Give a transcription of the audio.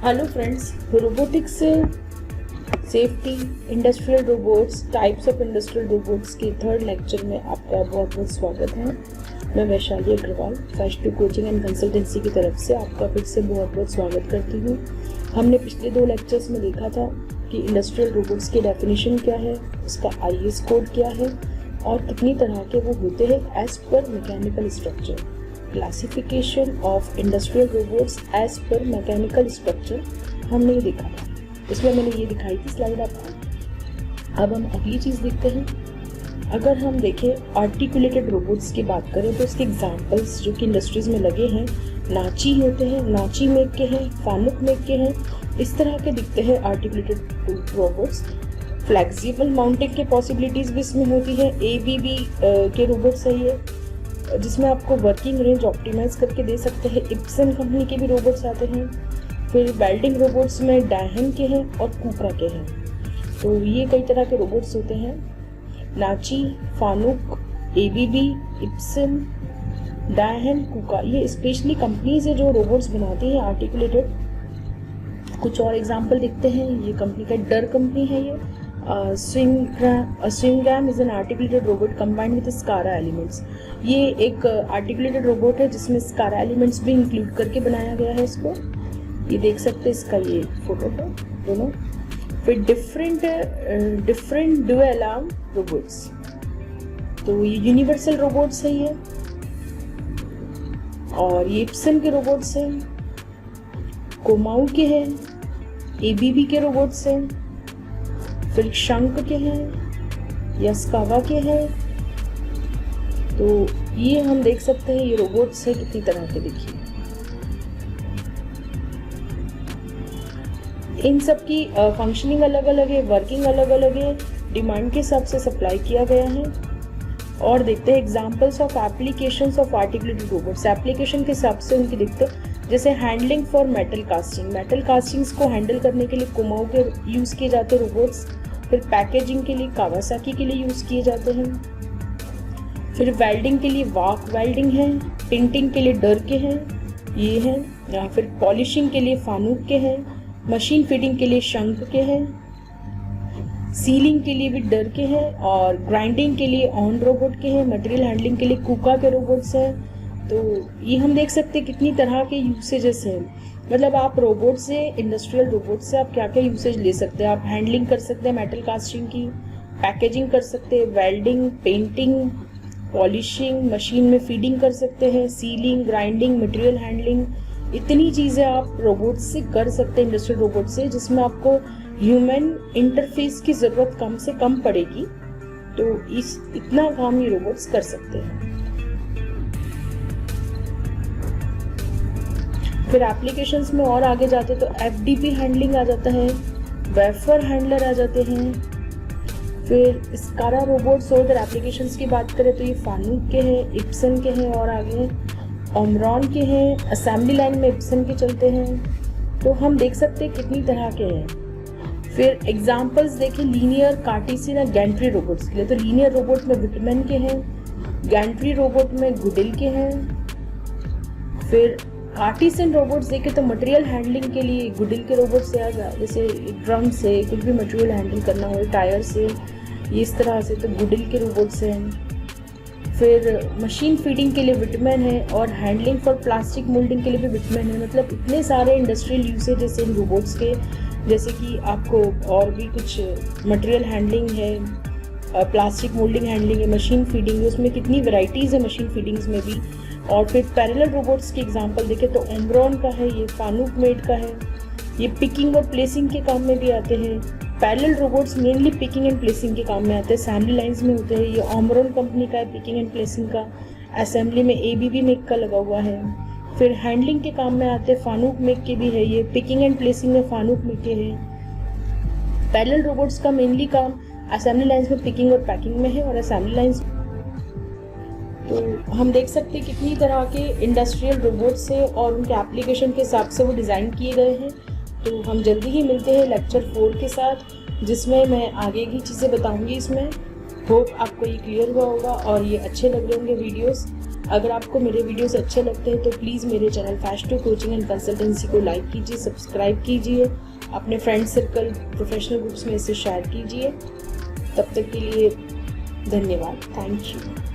Hello friends, robotics safety industrial robots types of industrial robots के third lecture में आपका बहुत बहुत स्वागत है। मैं Vaishali Agrawal first to coaching and consultancy की तरफ से आपका फिर से बहुत बहुत स्वागत करती हूँ। हमने पिछले 2 लेक्चर्स में देखा था कि इंडस्ट्रियल रोबोट्स की डेफिनेशन क्या है, उसका IS कोड क्या है और कितनी तरह के वो होते हैं as per mechanical structure. Classification of industrial robots as per mechanical structure हमने ये देखा था। इसमें मैंने ये दिखाई थी स्लाइड आपको। अब हम अगली चीज़ देखते हैं। अगर हम देखें आर्टिकुलेटेड रोबोट्स की बात करें तो इसके एग्जांपल्स जो कि इंडस्ट्रीज में लगे हैं, नाची होते हैं, नाची मेक के हैं, फानुक मेक के हैं, इस तरह के दिखते हैं आर्टिकुलेटेड रोबोट्स। फ्लेक्सिबल माउंटिंग के पॉसिबिलिटीज़ भी इसमें होती है। ABB के रोबोट्स है ये, जिसमें आपको वर्किंग रेंज ऑप्टिमाइज करके दे सकते हैं। इप्सन कंपनी के भी रोबोट्स आते हैं। फिर वेल्डिंग रोबोट्स में डायहन के हैं और कूका के हैं। तो ये कई तरह के रोबोट्स होते हैं। नाची, फानुक, ABB, इप्सन, डायहन, कूका, ये स्पेशली कंपनीज है जो रोबोट्स बनाती हैं आर्टिकुलेटेड। कुछ और एग्जांपल देखते हैं। ये कंपनी का डर कंपनी है। ये swingarm is an articulated robot combined with SCARA elements. ये एक आर्टिकुलेटेड रोबोट है जिसमें स्कारा एलिमेंट्स भी इंक्लूड करके बनाया गया है इसको। ये देख सकते हैं, इसका ये फोटो है दोनों। फिर डिफरेंट ड्यूअल आर्म रोबोट्स, तो ये यूनिवर्सल रोबोट्स है ये, और ये इप्सन के रोबोट्स हैं, कोमाऊ के हैं, ABB के रोबोट्स हैं, फिर शंक के हैं, यास्कावा के हैं। तो ये हम देख सकते हैं ये रोबोट्स है कितनी तरह के। देखिए इन सब की फंक्शनिंग अलग अलग है, वर्किंग अलग अलग है, डिमांड के हिसाब से सप्लाई किया गया है। और देखते हैं examples of applications of articulated robots. Application के हिसाब से उनकी दिखते हैं, जैसे handling for metal casting. Metal castings को हैंडल करने के लिए कोमाऊ के यूज़ किए जाते हैं रोबोट्स। फिर पैकेजिंग के लिए कावासाकी के लिए यूज़ किए जाते हैं। फिर वेल्डिंग के लिए वाक वेल्डिंग है। पेंटिंग के लिए डर के हैं, ये हैं। या फिर पॉलिशिंग के लिए फानुक के हैं। मशीन फीडिंग के लिए शंक के हैं। सीलिंग के लिए भी डर के हैं। और ग्राइंडिंग के लिए ऑन रोबोट के हैं। मटेरियल हैंडलिंग के लिए कूका के रोबोट्स हैं। तो ये हम देख सकते हैं कितनी तरह के यूसेजेस हैं। मतलब आप रोबोट से, इंडस्ट्रियल रोबोट से आप क्या क्या यूसेज ले सकते हैं। आप हैंडलिंग कर सकते हैं मेटल कास्टिंग की, पैकेजिंग कर सकते हैं, वेल्डिंग, पेंटिंग, पॉलिशिंग, मशीन में फीडिंग कर सकते हैं, सीलिंग, ग्राइंडिंग, मटेरियल हैंडलिंग। इतनी चीज़ें आप रोबोट से कर सकते हैं, इंडस्ट्रियल रोबोट से, जिसमें आपको ह्यूमन इंटरफेस की ज़रूरत कम से कम पड़ेगी। तो इतना काम ये रोबोट्स कर सकते हैं। फिर एप्लीकेशंस में और आगे जाते तो FDP हैंडलिंग आ जाता है, वेफर हैंडलर आ जाते हैं। फिर स्कारा रोबोट्स और अगर एप्लीकेशंस की बात करें तो ये फानुक के हैं, इप्सन के हैं, और आगे ओमरॉन के हैं। असेंबली लाइन में इप्सन के चलते हैं। तो हम देख सकते हैं कितनी तरह के हैं। फिर एग्जांपल्स देखें लीनियर, कार्टेशियन और गैंट्री रोबोट्स के लिए। तो लीनियर रोबोट में विटमैन के हैं, गैंट्री रोबोट में गुडिल के हैं। फिर कार्टेशियन रोबोट्स देखें तो मटेरियल हैंडलिंग के लिए गुडिल के रोबोट्स से आएगा, जैसे ड्रम से कुछ भी मटेरियल हैंडल करना हो, टायर से, ये इस तरह से, तो गुडिल के रोबोट्स हैं। फिर मशीन फीडिंग के लिए विटमैन है, और हैंडलिंग फॉर प्लास्टिक मोल्डिंग के लिए भी विटमैन है। मतलब इतने सारे इंडस्ट्रियल यूसेज इन रोबोट्स के, जैसे कि आपको और भी कुछ मटेरियल हैंडलिंग है, प्लास्टिक मोल्डिंग हैंडलिंग है, मशीन फीडिंग है, उसमें कितनी वैरायटीज़ है मशीन फीडिंग्स में भी। और फिर पैरेलल रोबोट्स की एग्जांपल देखें तो ओमरॉन का है, ये फानुक मेड का है, ये पिकिंग और प्लेसिंग के काम में भी आते हैं। Parallel robots mainly picking and placing के काम में आते हैं, असेंबली लाइंस में होते हैं। ये ओमरॉन कंपनी का है पिकिंग एंड प्लेसिंग का, असेंबली में ABB मेक का लगा हुआ है। फिर हैंडलिंग के काम में आते हैं, फानुक मेक के भी है, ये पिकिंग एंड प्लेसिंग में फानुक मेक के हैं। पैरेलल रोबोट्स का मेनली काम असेंबली लाइंस में पिकिंग और पैकिंग में है, और असेंबली लाइंस। तो हम देख सकते हैं कितनी तरह के इंडस्ट्रियल रोबोट्स हैं और उनके एप्लीकेशन के हिसाब से वो डिज़ाइन किए गए हैं। तो हम जल्दी ही मिलते हैं लेक्चर 4 के साथ, जिसमें मैं आगे की चीज़ें बताऊंगी। इसमें होप आपको ये क्लियर हुआ होगा और ये अच्छे लग रहे होंगे वीडियोस। अगर आपको मेरे वीडियोस अच्छे लगते हैं तो प्लीज़ मेरे चैनल फैश2 कोचिंग एंड कंसल्टेंसी को लाइक कीजिए, सब्सक्राइब कीजिए, अपने फ्रेंड सर्कल, प्रोफेशनल ग्रुप्स में इसे शेयर कीजिए। तब तक के लिए धन्यवाद। Thank you.